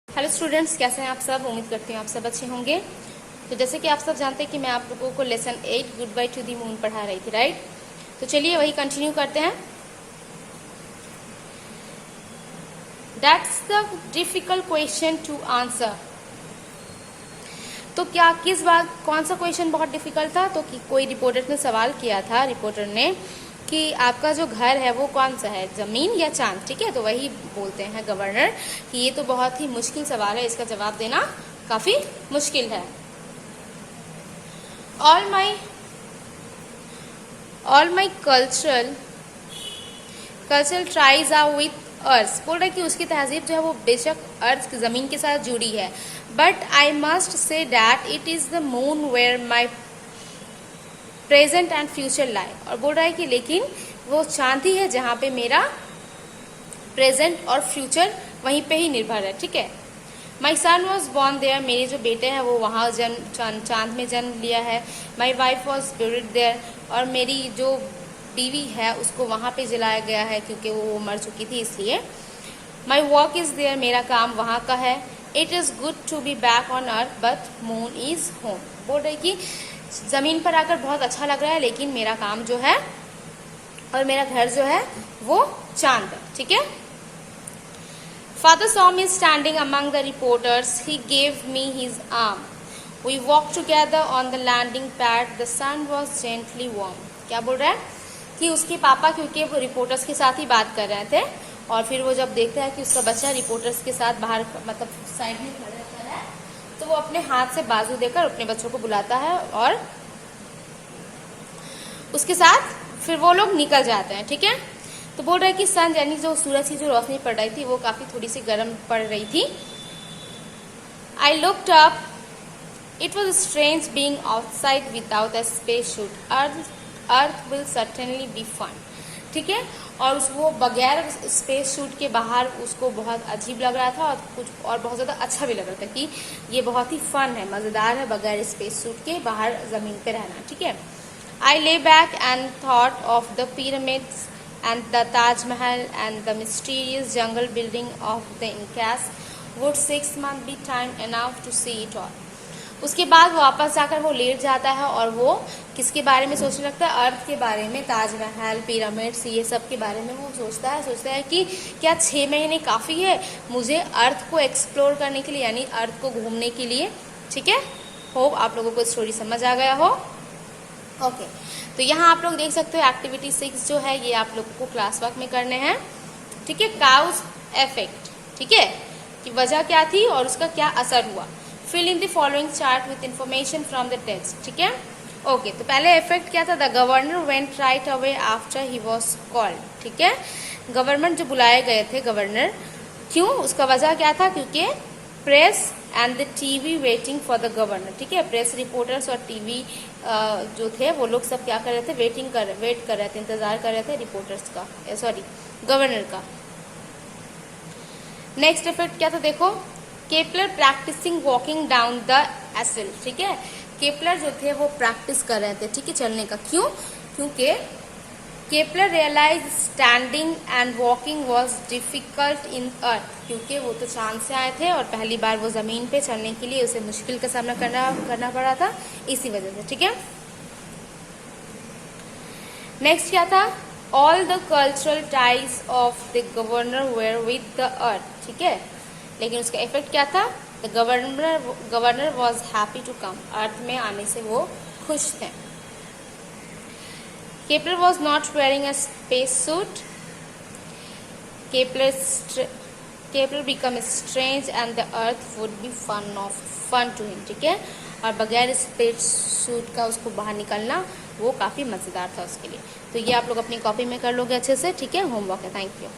Hello students, कैसे हैं आप सब। उम्मीद करती हूँ आप सब अच्छे होंगे। तो जैसे कि आप सब जानते हैं कि मैं आप लोगों को lesson 8 good bye to the moon पढ़ा रही थी, राइट। तो चलिए वही कंटिन्यू करते हैं। That's the difficult question to answer. तो क्या किस बात कौन सा क्वेश्चन बहुत डिफिकल्ट था? तो कि कोई रिपोर्टर ने सवाल किया था, रिपोर्टर ने, कि आपका जो घर है वो कौन सा है, जमीन या चांद। ठीक है, तो वही बोलते हैं गवर्नर कि ये तो बहुत ही मुश्किल सवाल है, इसका जवाब देना काफी मुश्किल है। All my cultural tries are with earth. बोल रहा है कि उसकी तहजीब जो है वो बेशक अर्थ जमीन के साथ जुड़ी है, but I must say that it is the moon where my present and future lie. और बोल रहा है कि लेकिन वो चांद ही है जहां पे मेरा प्रेजेंट और फ्यूचर वहीं पे ही निर्भर है। ठीक है। माई सन वॉज बॉर्न देयर। मेरे जो बेटे हैं वो वहाँ चांद में जन्म लिया है। My wife was buried there. और मेरी जो बीवी है उसको वहाँ पे जलाया गया है क्योंकि वो मर चुकी थी, इसलिए। My work is there. मेरा काम वहाँ का है। It is good to be back on earth but moon is home. बोल रहे कि जमीन पर आकर बहुत अच्छा लग रहा है, लेकिन मेरा काम जो है और मेरा घर जो है वो चांद है। ठीक है। Father saw me standing among the reporters. He gave me his arm. We walked together on the landing pad. The sun was gently warm. क्या बोल रहा है कि उसके पापा, क्योंकि वो रिपोर्टर्स के साथ ही बात कर रहे थे, और फिर वो जब देखता है कि उसका बच्चा रिपोर्टर्स के साथ बाहर मतलब साइड में खड़ा रहता है, तो वो अपने हाथ से बाजू देकर अपने बच्चों को बुलाता है और उसके साथ फिर वो लोग निकल जाते हैं। ठीक है। तो बोल रहा है कि सन यानी जो सूरज की जो रोशनी पड़ रही थी वो काफी थोड़ी सी गर्म पड़ रही थी। I looked up. It was strange being outside without a space suit. Earth will certainly be fun. ठीक है। और वो बगैर स्पेस सूट के बाहर उसको बहुत अजीब लग रहा था और कुछ और बहुत ज़्यादा अच्छा भी लग रहा था कि ये बहुत ही फन है, मज़ेदार है बगैर स्पेस सूट के बाहर ज़मीन पे रहना। ठीक है। I lay back and thought of the pyramids and the Taj Mahal and the mysterious jungle building of the Incas. Would 6 months be time enough to see it all? उसके बाद वो वापस जाकर वो लेट जाता है और वो किसके बारे में सोचने लगता है? अर्थ के बारे में, ताजमहल, पिरामिड्स, ये सब के बारे में वो सोचता है कि क्या 6 महीने काफ़ी है मुझे अर्थ को एक्सप्लोर करने के लिए, यानी अर्थ को घूमने के लिए। ठीक है। होप आप लोगों को स्टोरी समझ आ गया हो। ओके। तो यहाँ आप लोग देख सकते हो एक्टिविटी 6 जो है ये आप लोगों को क्लास वर्क में करने हैं। ठीक है। Cause effect. ठीक है, कि वजह क्या थी और उसका क्या असर हुआ। Fill in the following chart with information from the text. ठीक है। ओके। तो पहले इफेक्ट क्या था? The governor went right away after he was called. ठीक है। गवर्नमेंट जो बुलाए गए थे, गवर्नर, क्यों? उसका वजह क्या था? क्योंकि press and the TV waiting for the governor. ठीक है। प्रेस रिपोर्टर्स और टीवी जो थे वो लोग सब क्या कर रहे थे? वेट कर रहे थे, इंतजार कर रहे थे रिपोर्टर्स का, सॉरी गवर्नर का। नेक्स्ट इफेक्ट क्या था? देखो, Kepler practicing walking down the aisle. ठीक है। केपलर जो थे वो प्रैक्टिस कर रहे थे, ठीक है, चलने का। क्यों? क्योंकि Kepler realise standing and walking was difficult in earth. क्योंकि वो तो चांद से आए थे और पहली बार वो जमीन पे चलने के लिए उसे मुश्किल का सामना करना पड़ा था, इसी वजह से। ठीक है। नेक्स्ट क्या था? All the cultural ties of the governor were with the earth. ठीक है। लेकिन उसका इफेक्ट क्या था? The governor was happy to come. Earth में आने से वो खुश थे। Kepler was not wearing a space suit. Kepler became strange and the earth would be fun to him. ठीक है। और बगैर स्पेस सूट का उसको बाहर निकलना वो काफ़ी मज़ेदार था उसके लिए। तो ये आप लोग अपनी कॉपी में कर लोगे अच्छे से। ठीक है। होमवर्क है। Thank you.